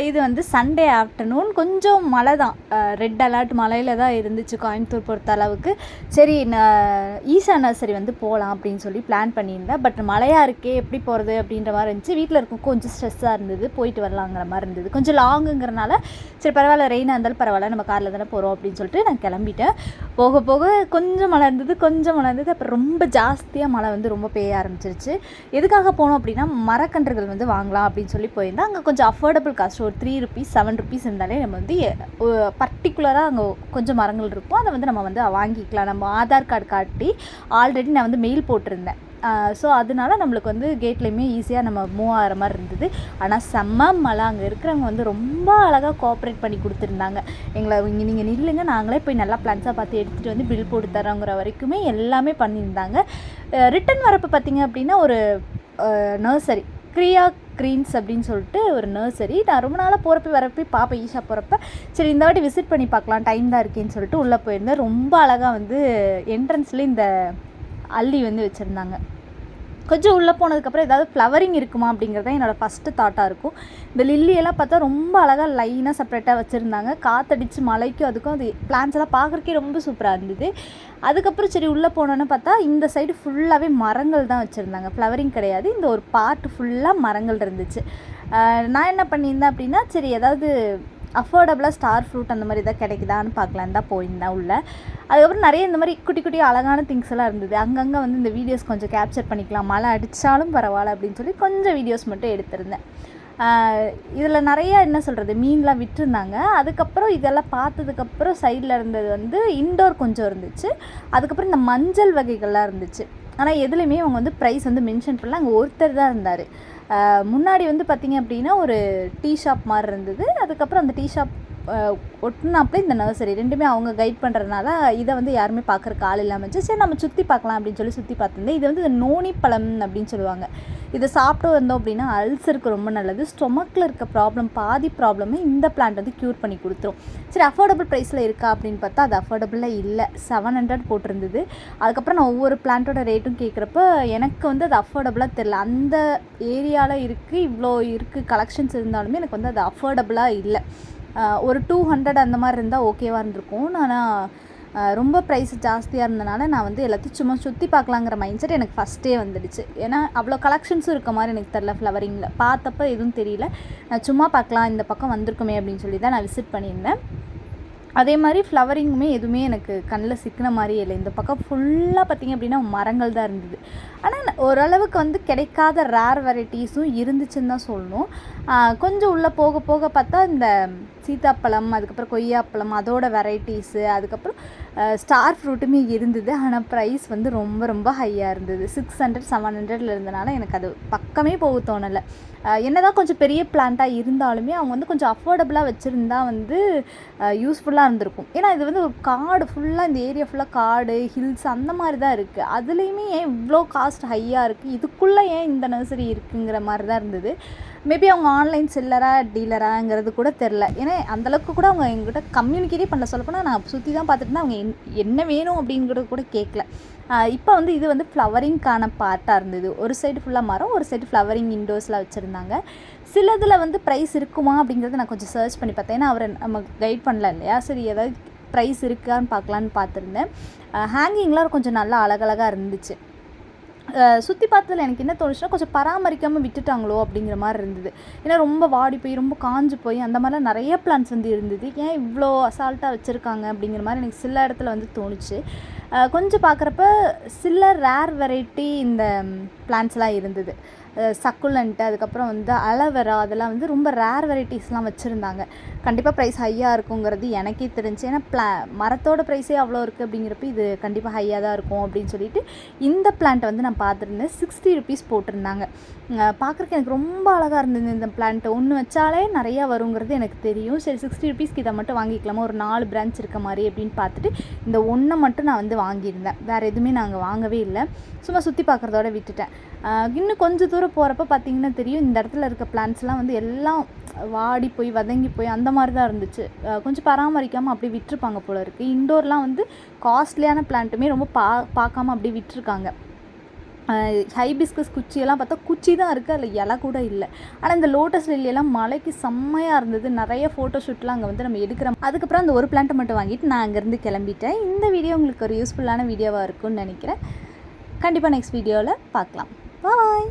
இது வந்து Sunday afternoon கொஞ்சம் மழை தான், ரெட் அலர்ட் மழையில் தான் இருந்துச்சு கோயம்புத்தூர் பொறுத்த அளவுக்கு. சரி ஈஷா நர்சரி வந்து போகலாம் அப்படின்னு சொல்லி பிளான் பண்ணியிருந்தேன். பட் மழையாக இருக்கே எப்படி போகிறது அப்படின்ற மாதிரி இருந்துச்சு. வீட்டில் இருக்கும் கொஞ்சம் ஸ்ட்ரெஸ்ஸாக இருந்தது, போயிட்டு வரலாங்கிற மாதிரி இருந்தது. கொஞ்சம் லாங்குங்கிறனால சரி பரவாயில்ல, ரெயினாக இருந்தாலும் பரவாயில்ல, நம்ம காரில் தானே போகிறோம் அப்படின்னு சொல்லிட்டு நான் கிளம்பிட்டேன். போக போக கொஞ்சம் மழை இருந்தது, அப்புறம் ரொம்ப ஜாஸ்தியாக மழை வந்து ரொம்ப பெய்ய ஆரம்பிச்சிருச்சு. எதுக்காக போனோம் அப்படின்னா மரக்கன்றுகள் வந்து வாங்கலாம் அப்படின்னு சொல்லி போயிருந்தேன். அங்கே கொஞ்சம் அஃபோர்டபுள் காஸ்ட், ஒரு ₹3 ₹7 இருந்தாலே நம்ம வந்து பர்டிகுலராக அங்கே கொஞ்சம் மரங்கள் இருக்கும், அதை வந்து நம்ம வந்து வாங்கிக்கலாம். நம்ம ஆதார் கார்டு காட்டி ஆல்ரெடி நான் வந்து மெயில் போட்டிருந்தேன். ஸோ அதனால நம்மளுக்கு வந்து கேட்லேயுமே ஈஸியாக நம்ம மூவ் ஆகிற மாதிரி இருந்தது. ஆனால் செம்ம மழை. அங்கே இருக்கிறவங்க வந்து ரொம்ப அழகாக கோஆப்ரேட் பண்ணி கொடுத்துருந்தாங்க. எங்களை நீங்கள் நில்லுங்க, நாங்களே போய் நல்லா பிளான்ஸாக பார்த்து எடுத்துகிட்டு வந்து பில் போட்டு தரோங்கிற வரைக்குமே எல்லாமே பண்ணியிருந்தாங்க. ரிட்டன் வரப்போ பார்த்திங்க அப்படின்னா ஒரு நர்சரி கிரியா க்ரீன்ஸ் அப்படின்னு சொல்லிட்டு ஒரு நர்சரி, நான் ரொம்ப நாளாக போகிறப்ப வரப்போ பார்ப்பேன் ஈஷா போகிறப்ப. சரி இந்த வாட்டி விசிட் பண்ணி பார்க்கலாம், டைம் தான் இருக்கேன்னு சொல்லிட்டு உள்ளே போயிருந்தேன். ரொம்ப அழகாக வந்து என்ட்ரன்ஸ்லேயே இந்த அள்ளி வந்து வச்சுருந்தாங்க. கொஞ்சம் உள்ளே போனதுக்கப்புறம் ஏதாவது ஃப்ளவரிங் இருக்குமா அப்படிங்கிறது தான் என்னோடய ஃபஸ்ட்டு தாட்டாக இருக்கும். இந்த லில்லியெல்லாம் பார்த்தா ரொம்ப அழகாக லைனாக செப்பரேட்டாக வச்சுருந்தாங்க. காற்றடிச்சு மழைக்கும் அதுக்கும் அது பிளான்ஸ் எல்லாம் பார்க்குறக்கே ரொம்ப சூப்பராக இருந்தது. அதுக்கப்புறம் சரி உள்ளே போனோன்னு பார்த்தா இந்த சைடு ஃபுல்லாகவே மரங்கள் தான் வச்சுருந்தாங்க, ஃப்ளவரிங் கிடையாது. இந்த ஒரு பார்ட் ஃபுல்லாக மரங்கள் இருந்துச்சு. நான் என்ன பண்ணியிருந்தேன் அப்படின்னா சரி ஏதாவது அஃபோர்டபுளாக ஸ்டார் ஃப்ரூட் அந்த மாதிரி எதாவது கிடைக்குதான்னு பார்க்கலான்னு தான் போயிருந்தேன் உள்ளே. அதுக்கப்புறம் நிறைய இந்த மாதிரி குட்டி குட்டி அழகான திங்ஸ் எல்லாம் இருந்தது. அங்கங்கே வந்து இந்த வீடியோஸ் கொஞ்சம் கேப்சர் பண்ணிக்கலாம், மழை அடித்தாலும் பரவாயில்ல அப்படின்னு சொல்லி கொஞ்சம் வீடியோஸ் மட்டும் எடுத்திருந்தேன். இதில் நிறையா என்ன சொல்கிறது மீன்லாம் விட்டுருந்தாங்க. அதுக்கப்புறம் இதெல்லாம் பார்த்ததுக்கப்புறம் சைடில் இருந்தது வந்து இன்டோர் கொஞ்சம் இருந்துச்சு. அதுக்கப்புறம் இந்த மஞ்சள் வகைகள்லாம் இருந்துச்சு. ஆனால் எதுலேயுமே அவங்க வந்து ப்ரைஸ் வந்து மென்ஷன் பண்ணல. அங்கே ஒருத்தர் தான் இருந்தார். முன்னாடி வந்து பார்த்திங்க அப்படின்னா ஒரு டீ ஷாப் மாதிரி இருந்தது. அதுக்கப்புறம் அந்த டீ ஷாப் ஒட்டினாப்புல இந்த நர்சரி ரெண்டுமே அவங்க கைட் பண்ணுறதுனால இதை வந்து யாருமே பார்க்குறக்கு ஆள் இல்லாமல் இருந்துச்சு. சரி நம்ம சுற்றி பார்க்கலாம் அப்படின்னு சொல்லி சுற்றி பார்த்துருந்தேன். இது வந்து இந்த நோனி பழம் அப்படின்னு சொல்லுவாங்க. இதை சாப்பிட்டு வந்தோம் அப்படின்னா அல்சருக்கு ரொம்ப நல்லது. ஸ்டொமக்கில் இருக்க பாதி ப்ராப்ளமே இந்த பிளான்ட் வந்து க்யூர் பண்ணி கொடுத்துரும். சரி அஃபோர்டபுள் ப்ரைஸில் இருக்கா அப்படின்னு பார்த்தா அது அஃபோர்டபுளாக இல்லை, 700 போட்டிருந்தது. அதுக்கப்புறம் நான் ஒவ்வொரு பிளான்ட்டோட ரேட்டும் கேட்குறப்ப எனக்கு வந்து அது அஃபோர்டபுளாக தெரில. அந்த ஏரியாவில் இருக்குது, இவ்வளோ இருக்குது கலெக்ஷன்ஸ் இருந்தாலுமே எனக்கு வந்து அது அஃபோர்டபுளாக இல்லை. ஒரு 200 அந்த மாதிரி இருந்தால் ஓகேவாக இருந்திருக்கும். ஆனால் ரொம்ப ப்ரைஸ் ஜாஸ்தியாக இருந்தனால நான் வந்து எல்லாத்தையும் சும்மா சுற்றி பார்க்கலாங்கிற மைண்ட் செட் எனக்கு ஃபஸ்ட்டே வந்துடுச்சு. ஏன்னா அவ்வளோ கலெக்ஷன்ஸும் இருக்க மாதிரி எனக்கு தெரில. ஃப்ளவரிங்கில் பார்த்தப்போ எதுவும் தெரியல. நான் சும்மா பார்க்கலாம் இந்த பக்கம் வந்திருக்குமே அப்படின்னு சொல்லி தான் நான் விசிட் பண்ணியிருந்தேன். அதே மாதிரி ஃப்ளவரிங்குமே எதுவுமே எனக்கு கண்ணில் சிக்கின மாதிரியே இல்லை. இந்த பக்கம் ஃபுல்லாக பார்த்திங்க அப்படின்னா மரங்கள் தான் இருந்தது. ஆனால் ஓரளவுக்கு வந்து கிடைக்காத ரேர் வெரைட்டிஸும் இருந்துச்சுன்னு தான் சொல்லணும். கொஞ்சம் உள்ளே போக போக பார்த்தா இந்த சீத்தாப்பழம், அதுக்கப்புறம் கொய்யாப்பழம் அதோட வெரைட்டிஸு, அதுக்கப்புறம் ஸ்டார் ஃப்ரூட்டுமே இருந்தது. ஆனால் ப்ரைஸ் வந்து ரொம்ப ரொம்ப ஹையாக இருந்தது. 600 700 இருந்தனால எனக்கு அது பக்கமே போக தோணலை. என்ன தான் கொஞ்சம் பெரிய பிளான்ட்டாக இருந்தாலுமே அவங்க வந்து கொஞ்சம் அஃபோர்டபுளாக வச்சுருந்தா வந்து யூஸ்ஃபுல்லாக இருந்திருக்கும். ஏன்னா இது வந்து ஒரு காடு ஃபுல்லாக, இந்த ஏரியா ஃபுல்லாக காடு ஹில்ஸ் அந்த மாதிரி தான் இருக்குது. அதுலேயுமே ஏன் இவ்வளோ காஸ்ட் ஹையாக இருக்குது, இதுக்குள்ளே ஏன் இந்த நர்சரி இருக்குங்கிற மாதிரி தான் இருந்தது. மேபி அவங்க ஆன்லைன் செல்லரா டீலராங்கிறது கூட தெரில. ஏன்னா அந்தளவுக்கு கூட அவங்க எங்ககிட்ட கம்யூனிகேட்டே பண்ணல. சொல்லப்போனால் நான் சுற்றி தான் பார்த்துட்டு அவங்க என்ன வேணும் அப்படிங்கிறது கூட கேட்கல. இப்போ வந்து இது வந்து ஃப்ளவரிங்கான பார்ட்டாக இருந்தது. ஒரு சைடு ஃபுல்லாக மரம், ஒரு சைடு ஃப்ளவரிங் இண்டோர்ஸில் வச்சுருந்தாங்க. சிலதில் வந்து ப்ரைஸ் இருக்குமா அப்படிங்கிறத நான் கொஞ்சம் சர்ச் பண்ணி பார்த்தேன். ஏன்னா அவரை நம்ம கைட் பண்ணல இல்லையா. சரி ஏதாவது ப்ரைஸ் இருக்கான்னு பார்க்கலான்னு பார்த்துருந்தேன். ஹேங்கிங்லாம் கொஞ்சம் நல்லா அழகழகாக இருந்துச்சு. சுற்றி பார்த்ததில் எனக்கு என்ன தோணுச்சுன்னா கொஞ்சம் பராமரிக்காமல் விட்டுட்டாங்களோ அப்படிங்கிற மாதிரி இருந்தது. ஏன்னா ரொம்ப வாடி போய் ரொம்ப காஞ்சு போய் அந்த மாதிரிலாம் நிறைய பிளான்ஸ் வந்து இருந்தது. ஏன் இவ்வளோ அசால்ட்டாக வச்சுருக்காங்க அப்படிங்கிற மாதிரி எனக்கு சில இடத்துல வந்து தோணுச்சு. கொஞ்சம் பார்க்குறப்ப சில ரேர் வெரைட்டி இந்த பிளான்ஸ்லாம் இருந்தது. சக்குலண்ட்டு, அதுக்கப்புறம் வந்து அலோவேரா, அதெல்லாம் வந்து ரொம்ப ரேர் வெரைட்டிஸ்லாம் வச்சுருந்தாங்க. கண்டிப்பாக ப்ரைஸ் ஹையாக இருக்குங்கிறது எனக்கே தெரிஞ்சு. ஏன்னா மரத்தோட ப்ரைஸே அவ்வளோ இருக்குது அப்படிங்கிறப்ப இது கண்டிப்பாக ஹையாக தான் இருக்கும் அப்படின்னு சொல்லிட்டு இந்த பிளான்ட்டை வந்து நான் பார்த்துருந்தேன். ₹60 போட்டிருந்தாங்க. பார்க்குறக்கு எனக்கு ரொம்ப அழகாக இருந்தது இந்த பிளான்ட்டு. ஒன்று வச்சாலே நிறையா வருங்கிறது எனக்கு தெரியும். சரி ₹60 இதை மட்டும் வாங்கிக்கலாமா, ஒரு 4 பிரான்ச் இருக்க மாதிரி அப்படின்னு பார்த்துட்டு இந்த ஒன்றை மட்டும் நான் வந்து வாங்கியிருந்தேன். வேறு எதுவுமே நாங்கள் வாங்கவே இல்லை. சும்மா சுற்றி பார்க்குறதோட விட்டுட்டேன். இன்னும் கொஞ்சம் தூரம் போகிறப்ப பார்த்திங்கன்னா தெரியும், இந்த இடத்துல இருக்க பிளான்ட்ஸ்லாம் வந்து எல்லாம் வாடி போய் வதங்கி போய் அந்த மாதிரி தான் இருந்துச்சு. கொஞ்சம் பராமரிக்காமல் அப்படியே விட்டுருப்பாங்க போல இருக்குது. இண்டோர்லாம் வந்து காஸ்ட்லியான பிளான்ட்டுமே ரொம்ப பார்க்காம அப்படியே விட்டுருக்காங்க. ஹைபிஸ்கஸ் குச்சியெல்லாம் பார்த்தா குச்சி தான் இருக்குது, அதில் இலை கூட இல்லை. ஆனால் இந்த லோட்டஸ் லில்லியெல்லாம் மலைக்கு செம்மையாக இருந்தது. நிறைய ஃபோட்டோஷூட்லாம் அங்கே வந்து நம்ம எடுக்கிறோம். அதுக்கப்புறம் அந்த ஒரு பிளான்ட்டை மட்டும் வாங்கிட்டு நான் அங்கேருந்து கிளம்பிட்டேன். இந்த வீடியோ உங்களுக்கு ஒரு யூஸ்ஃபுல்லான வீடியோவாக இருக்கும்னு நினைக்கிறேன். கண்டிப்பாக நெக்ஸ்ட் வீடியோவில் பார்க்கலாம். பாய்.